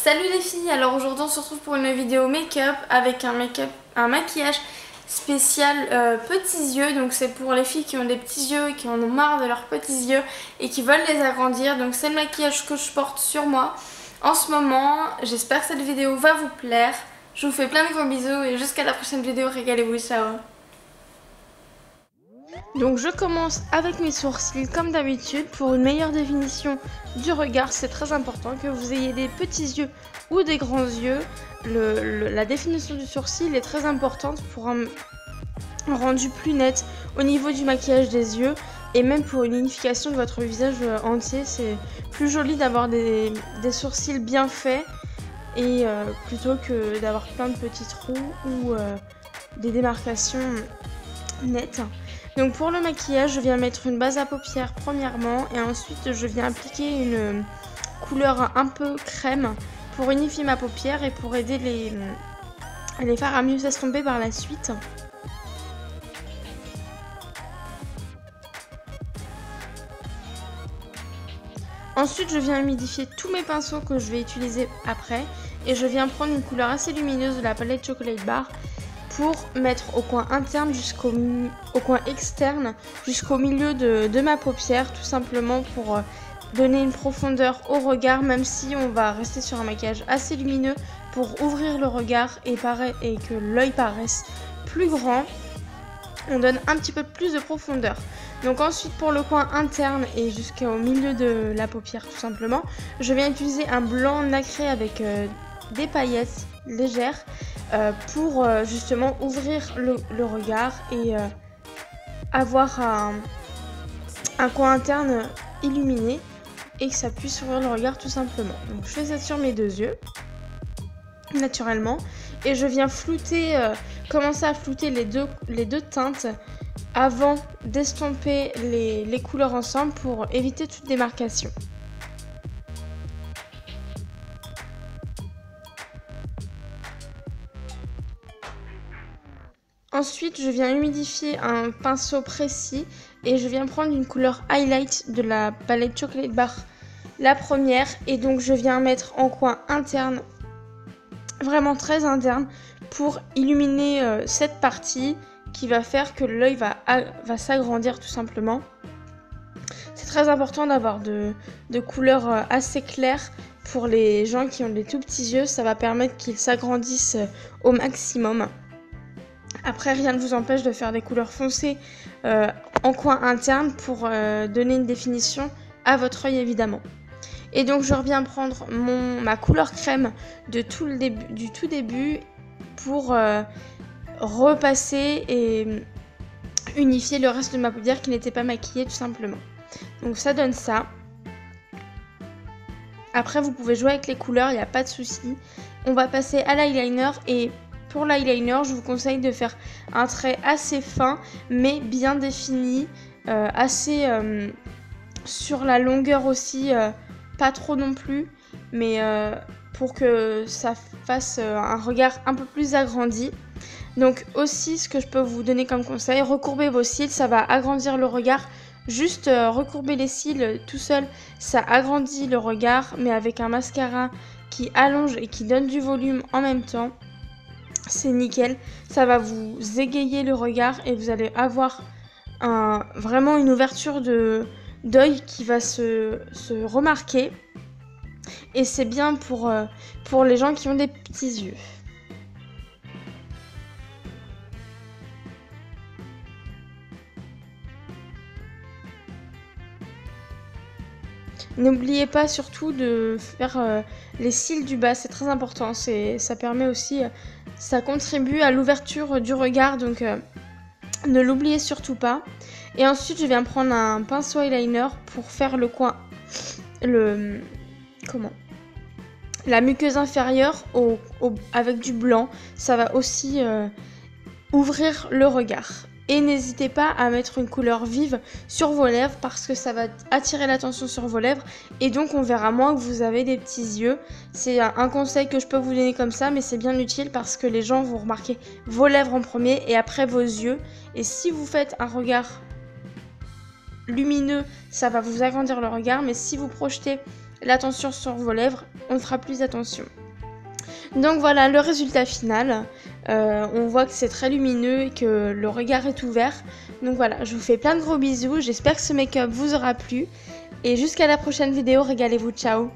Salut les filles, alors aujourd'hui on se retrouve pour une vidéo make-up avec un maquillage spécial petits yeux. Donc c'est pour les filles qui ont des petits yeux et qui en ont marre de leurs petits yeux et qui veulent les agrandir. Donc c'est le maquillage que je porte sur moi en ce moment. J'espère que cette vidéo va vous plaire. Je vous fais plein de gros bisous et jusqu'à la prochaine vidéo, régalez-vous, ciao. Donc je commence avec mes sourcils comme d'habitude. Pour une meilleure définition du regard, c'est très important que vous ayez des petits yeux ou des grands yeux. La définition du sourcil est très importante pour un rendu plus net au niveau du maquillage des yeux et même pour une unification de votre visage entier. C'est plus joli d'avoir des sourcils bien faits et plutôt que d'avoir plein de petits trous ou des démarcations nettes. Donc pour le maquillage, je viens mettre une base à paupières premièrement et ensuite je viens appliquer une couleur un peu crème pour unifier ma paupière et pour aider les fards à mieux s'estomper par la suite. Ensuite, je viens humidifier tous mes pinceaux que je vais utiliser après et je viens prendre une couleur assez lumineuse de la palette Chocolate Bar pour mettre au coin interne au coin externe jusqu'au milieu de ma paupière, tout simplement pour donner une profondeur au regard, même si on va rester sur un maquillage assez lumineux pour ouvrir le regard et que l'œil paraisse plus grand. On donne un petit peu plus de profondeur. Donc ensuite pour le coin interne et jusqu'au milieu de la paupière tout simplement, je viens utiliser un blanc nacré avec des paillettes légères pour justement ouvrir le regard et avoir un coin interne illuminé et que ça puisse ouvrir le regard tout simplement. Donc je fais ça sur mes deux yeux naturellement et je viens commencer à flouter les deux teintes avant d'estomper les couleurs ensemble pour éviter toute démarcation. Ensuite, je viens humidifier un pinceau précis et je viens prendre une couleur highlight de la palette Chocolate Bar, la première, et donc je viens mettre en coin interne, vraiment très interne, pour illuminer cette partie qui va faire que l'œil va s'agrandir tout simplement. C'est très important d'avoir de couleurs assez claires pour les gens qui ont des tout petits yeux, ça va permettre qu'ils s'agrandissent au maximum. Après, rien ne vous empêche de faire des couleurs foncées en coin interne pour donner une définition à votre œil évidemment. Et donc je reviens prendre ma couleur crème du tout début pour repasser et unifier le reste de ma paupière qui n'était pas maquillée tout simplement. Donc ça donne ça. Après vous pouvez jouer avec les couleurs, il n'y a pas de souci. On va passer à l'eyeliner et pour l'eyeliner, je vous conseille de faire un trait assez fin mais bien défini, assez sur la longueur aussi, pas trop non plus, mais pour que ça fasse un regard un peu plus agrandi. Donc aussi, ce que je peux vous donner comme conseil, recourbez vos cils, ça va agrandir le regard. Juste recourber les cils tout seul, ça agrandit le regard, mais avec un mascara qui allonge et qui donne du volume en même temps, c'est nickel. Ça va vous égayer le regard et vous allez avoir vraiment une ouverture d'œil qui va se remarquer. Et c'est bien pour les gens qui ont des petits yeux. N'oubliez pas surtout de faire les cils du bas, c'est très important. Ça permet aussi, ça contribue à l'ouverture du regard, donc ne l'oubliez surtout pas. Et ensuite, je viens prendre un pinceau eyeliner pour faire le coin, la muqueuse inférieure avec du blanc. Ça va aussi ouvrir le regard. Et n'hésitez pas à mettre une couleur vive sur vos lèvres parce que ça va attirer l'attention sur vos lèvres et donc on verra moins que vous avez des petits yeux. C'est un conseil que je peux vous donner comme ça, mais c'est bien utile parce que les gens vont remarquer vos lèvres en premier et après vos yeux. Et si vous faites un regard lumineux, ça va vous agrandir le regard, mais si vous projetez l'attention sur vos lèvres, on fera plus attention. Donc voilà le résultat final. On voit que c'est très lumineux et que le regard est ouvert. Donc voilà, je vous fais plein de gros bisous. J'espère que ce make-up vous aura plu. Et jusqu'à la prochaine vidéo, régalez-vous, ciao!